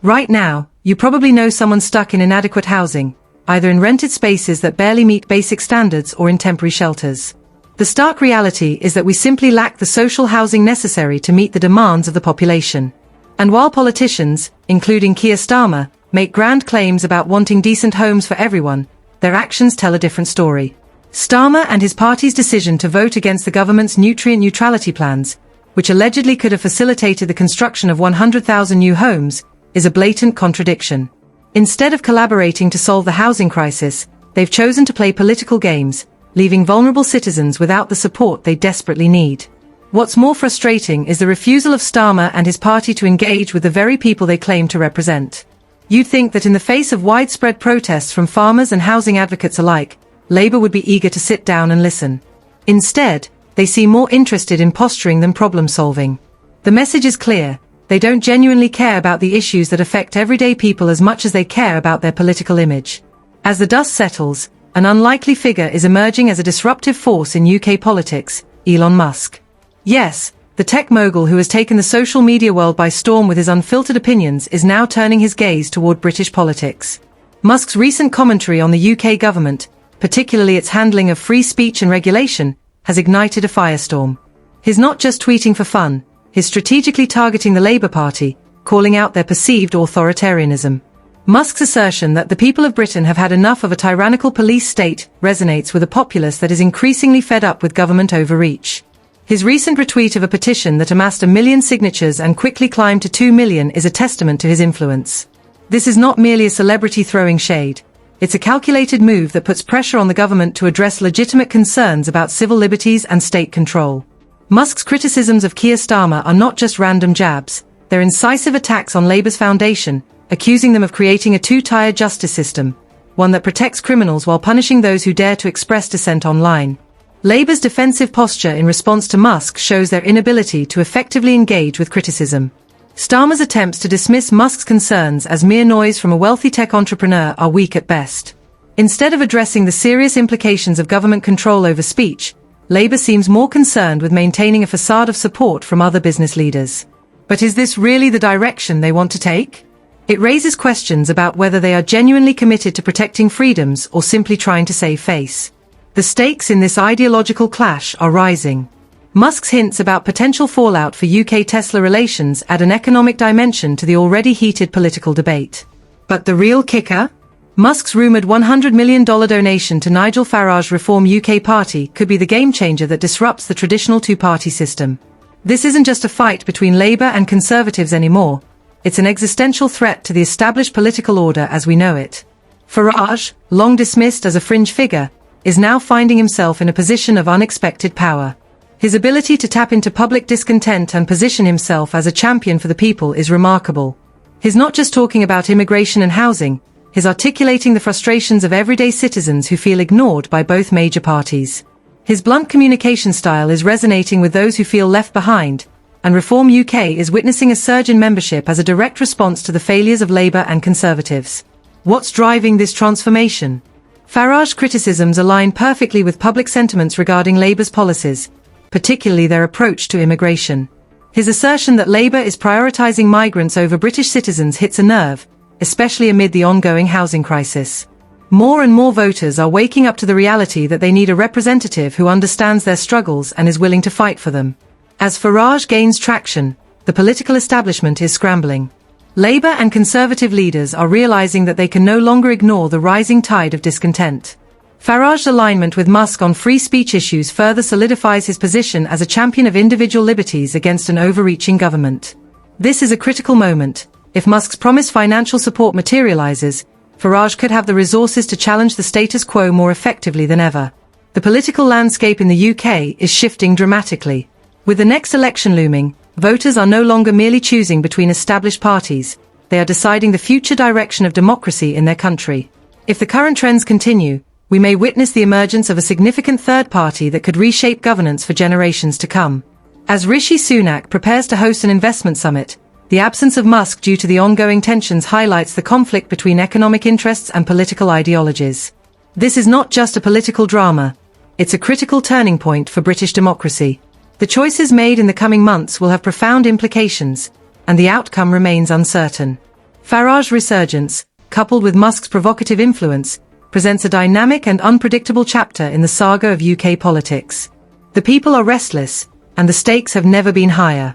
Right now, you probably know someone stuck in inadequate housing, either in rented spaces that barely meet basic standards or in temporary shelters. The stark reality is that we simply lack the social housing necessary to meet the demands of the population. And while politicians, including Keir Starmer, make grand claims about wanting decent homes for everyone, their actions tell a different story. Starmer and his party's decision to vote against the government's nutrient neutrality plans, which allegedly could have facilitated the construction of 100,000 new homes, is a blatant contradiction. Instead of collaborating to solve the housing crisis, they've chosen to play political games, leaving vulnerable citizens without the support they desperately need. What's more frustrating is the refusal of Starmer and his party to engage with the very people they claim to represent. You'd think that in the face of widespread protests from farmers and housing advocates alike, Labour would be eager to sit down and listen. Instead, they seem more interested in posturing than problem-solving. The message is clear: they don't genuinely care about the issues that affect everyday people as much as they care about their political image. As the dust settles, an unlikely figure is emerging as a disruptive force in UK politics: Elon Musk. Yes, the tech mogul who has taken the social media world by storm with his unfiltered opinions is now turning his gaze toward British politics. Musk's recent commentary on the UK government, particularly its handling of free speech and regulation, has ignited a firestorm. He's not just tweeting for fun, he's strategically targeting the Labour Party, calling out their perceived authoritarianism. Musk's assertion that the people of Britain have had enough of a tyrannical police state resonates with a populace that is increasingly fed up with government overreach. His recent retweet of a petition that amassed 1 million signatures and quickly climbed to 2 million is a testament to his influence. This is not merely a celebrity throwing shade. It's a calculated move that puts pressure on the government to address legitimate concerns about civil liberties and state control. Musk's criticisms of Keir Starmer are not just random jabs, they're incisive attacks on Labour's foundation, accusing them of creating a two-tiered justice system, one that protects criminals while punishing those who dare to express dissent online. Labour's defensive posture in response to Musk shows their inability to effectively engage with criticism. Starmer's attempts to dismiss Musk's concerns as mere noise from a wealthy tech entrepreneur are weak at best. Instead of addressing the serious implications of government control over speech, Labour seems more concerned with maintaining a facade of support from other business leaders. But is this really the direction they want to take? It raises questions about whether they are genuinely committed to protecting freedoms or simply trying to save face. The stakes in this ideological clash are rising. Musk's hints about potential fallout for UK-Tesla relations add an economic dimension to the already heated political debate. But the real kicker? Musk's rumoured $100 million donation to Nigel Farage's Reform UK party could be the game-changer that disrupts the traditional two-party system. This isn't just a fight between Labour and Conservatives anymore, it's an existential threat to the established political order as we know it. Farage, long dismissed as a fringe figure, is now finding himself in a position of unexpected power. His ability to tap into public discontent and position himself as a champion for the people is remarkable. He's not just talking about immigration and housing, he's articulating the frustrations of everyday citizens who feel ignored by both major parties. His blunt communication style is resonating with those who feel left behind, and Reform UK is witnessing a surge in membership as a direct response to the failures of Labour and Conservatives. What's driving this transformation? Farage's criticisms align perfectly with public sentiments regarding Labour's policies, particularly their approach to immigration. His assertion that Labour is prioritising migrants over British citizens hits a nerve, especially amid the ongoing housing crisis. More and more voters are waking up to the reality that they need a representative who understands their struggles and is willing to fight for them. As Farage gains traction, the political establishment is scrambling. Labour and Conservative leaders are realising that they can no longer ignore the rising tide of discontent. Farage's alignment with Musk on free speech issues further solidifies his position as a champion of individual liberties against an overreaching government. This is a critical moment. If Musk's promised financial support materialises, Farage could have the resources to challenge the status quo more effectively than ever. The political landscape in the UK is shifting dramatically. With the next election looming, voters are no longer merely choosing between established parties, they are deciding the future direction of democracy in their country. If the current trends continue, we may witness the emergence of a significant third party that could reshape governance for generations to come. As Rishi Sunak prepares to host an investment summit, the absence of Musk due to the ongoing tensions highlights the conflict between economic interests and political ideologies. This is not just a political drama, it's a critical turning point for British democracy. The choices made in the coming months will have profound implications, and the outcome remains uncertain. Farage's resurgence, coupled with Musk's provocative influence, presents a dynamic and unpredictable chapter in the saga of UK politics. The people are restless, and the stakes have never been higher.